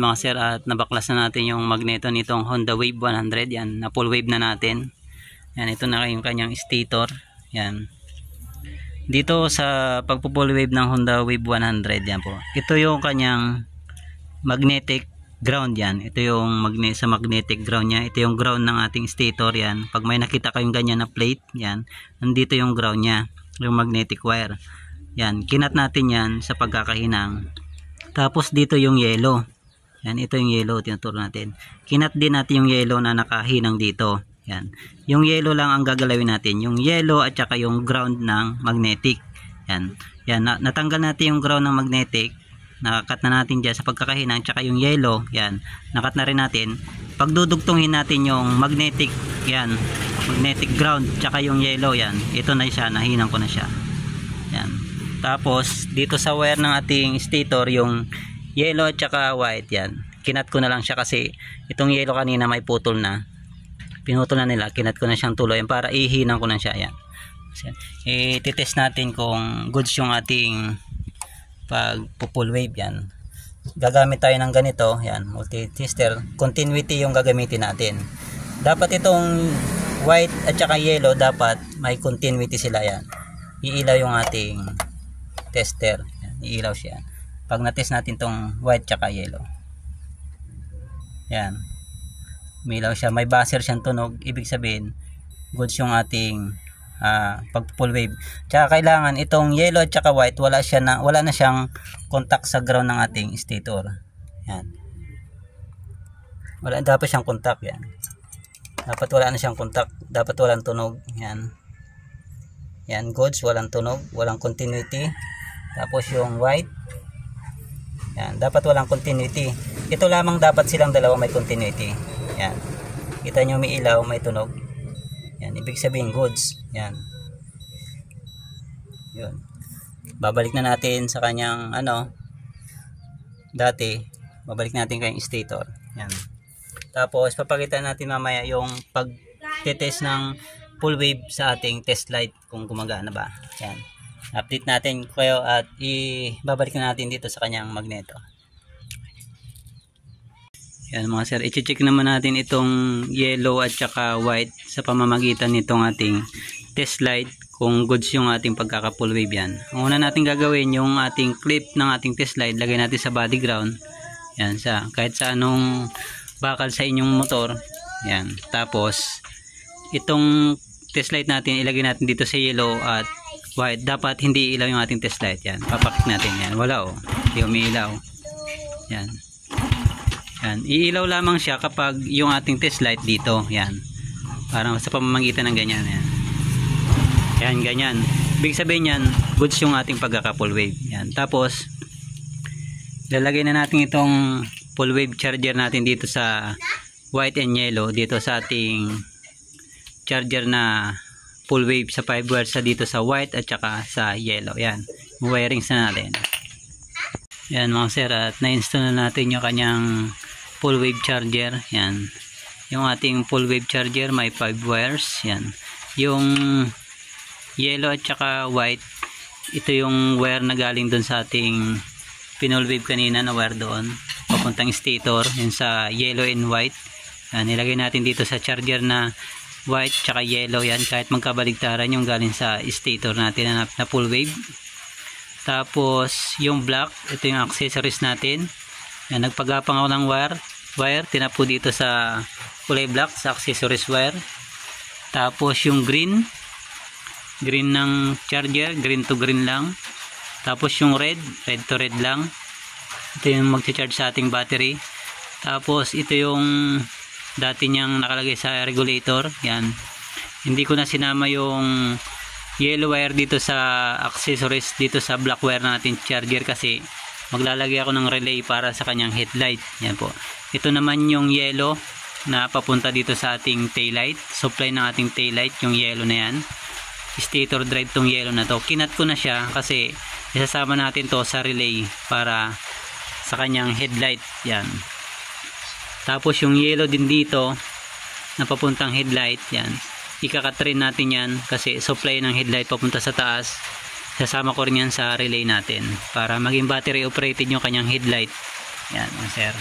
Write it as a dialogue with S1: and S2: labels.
S1: Mga sir, at nabaklas na natin yung magneto nitong Honda Wave 100. Yan, na full wave na natin. Yan, ito na yung kanyang stator. Yan, dito sa pagpo-full wave ng Honda Wave 100, yan po, ito yung kanyang magnetic ground. Yan, ito yung sa magnetic ground nya. Ito yung ground ng ating stator. Yan, pag may nakita kayong ganyan na plate, yan, nandito yung ground nya, yung magnetic wire. Yan, kinat natin yan sa pagkakahinang. Tapos dito yung yellow. Yan, ito yung yellow, tinuturo natin. Kinat din natin yung yellow na nakahinang dito. Yan, yung yellow lang ang gagalawin natin, yung yellow at saka yung ground ng magnetic. Yan, yan, natanggal natin yung ground ng magnetic, nakakat na natin dyan sa pagkakahinang, tsaka yung yellow, yan, nakat na rin natin. Pagdudugtungin natin yung magnetic, yan, magnetic ground, tsaka yung yellow, yan, ito na siya, nahinang ko na siya. Yan, tapos dito sa wire ng ating stator, yung yellow at saka white, yan, kinat ko na lang siya kasi itong yellow kanina may putol na, pinutol na nila, kinat ko na siyang tuloy para ihinang ko na siya. Yan, i-test natin kung goods yung ating pag full wave. Yan, gagamit tayo ng ganito, yan, multi-tester, continuity yung gagamitin natin. Dapat itong white at saka yellow, dapat may continuity sila. Yan, iilaw yung ating tester, yan, iilaw siya pag na-test natin tong white tsaka yellow. Yan, umilaw siya, may buzzer siyang tunog, ibig sabihin goods yung ating pag full wave. Tsaka kailangan itong yellow at tsaka white, wala na siyang contact sa ground ng ating stator. Yan, wala, dapat siyang contact. Yan, dapat wala na siyang contact, dapat walang tunog. Yan, yan, goods, walang tunog, walang continuity. Tapos yung white, yan, dapat walang continuity. Ito lamang dapat silang dalawa may continuity. Yan, kita nyo may ilaw, may tunog. Yan, ibig sabihin goods. Yan, yun, babalik na natin sa kanyang dati, babalik natin kayong stator. Yan, tapos papakita natin mamaya yung pag-test ng full wave sa ating test light kung gumagana ba. Yan, update natin kayo at ibabalik na natin dito sa kanyang magneto. Yan mga sir, i-check naman natin itong yellow at saka white sa pamamagitan nitong ating test light kung goods yung ating pagkaka-full wave. Yan, ang una natin gagawin, yung ating clip ng ating test light, lagay natin sa body ground. Yan, kahit sa anong bakal sa inyong motor. Yan, tapos itong test light natin ilagay natin dito sa yellow at white. Dapat hindi ilaw yung ating test light. Yan, papakit natin. Yan, wala hindi umiilaw. Yan, yan, iilaw lamang siya kapag yung ating test light dito. Yan, para sa pamamagitan ng ganyan. Yan, yan, ganyan. Ibig sabihin yan, goods yung ating pagkaka-full wave. Yan, tapos lalagay na natin itong full wave charger natin dito sa white and yellow, dito sa ating charger na full wave sa 5 wires sa dito sa white at saka sa yellow. Yan, wirings na natin. Yan mga sir, at na-install na natin yung kanyang full wave charger. Yan, yung ating full wave charger may 5 wires. Yan, yung yellow at saka white, ito yung wire na galing doon sa ating pinol wave kanina na wire doon papuntang stator. Yan sa yellow and white. Yan, nilagay natin dito sa charger na white tsaka yellow. Yan, kahit magkabaligtaran yung galing sa stator natin na full wave. Tapos yung black, ito yung accessories natin. Yan, nagpagapang ako ng wire, tinapo dito sa kulay black sa accessories wire. Tapos yung green ng charger, green to green lang. Tapos yung red to red lang, ito yung magcha-charge sa ating battery. Tapos ito yung dati niyang nakalagay sa regulator. Yan, hindi ko na sinama yung yellow wire dito sa accessories, dito sa black wire natin charger, kasi maglalagay ako ng relay para sa kanyang headlight. Yan po, ito naman yung yellow na papunta dito sa ating taillight, supply ng ating taillight, yung yellow na yan. Stator drive tong yellow na to, kinat ko na siya kasi isasama natin to sa relay para sa kanyang headlight. Yan, tapos yung yellow din dito na papuntang headlight, yan, ikakatrin natin yan kasi supply ng headlight papunta sa taas. Sasama ko rin yan sa relay natin para maging battery operated yung kanyang headlight. Yan sir.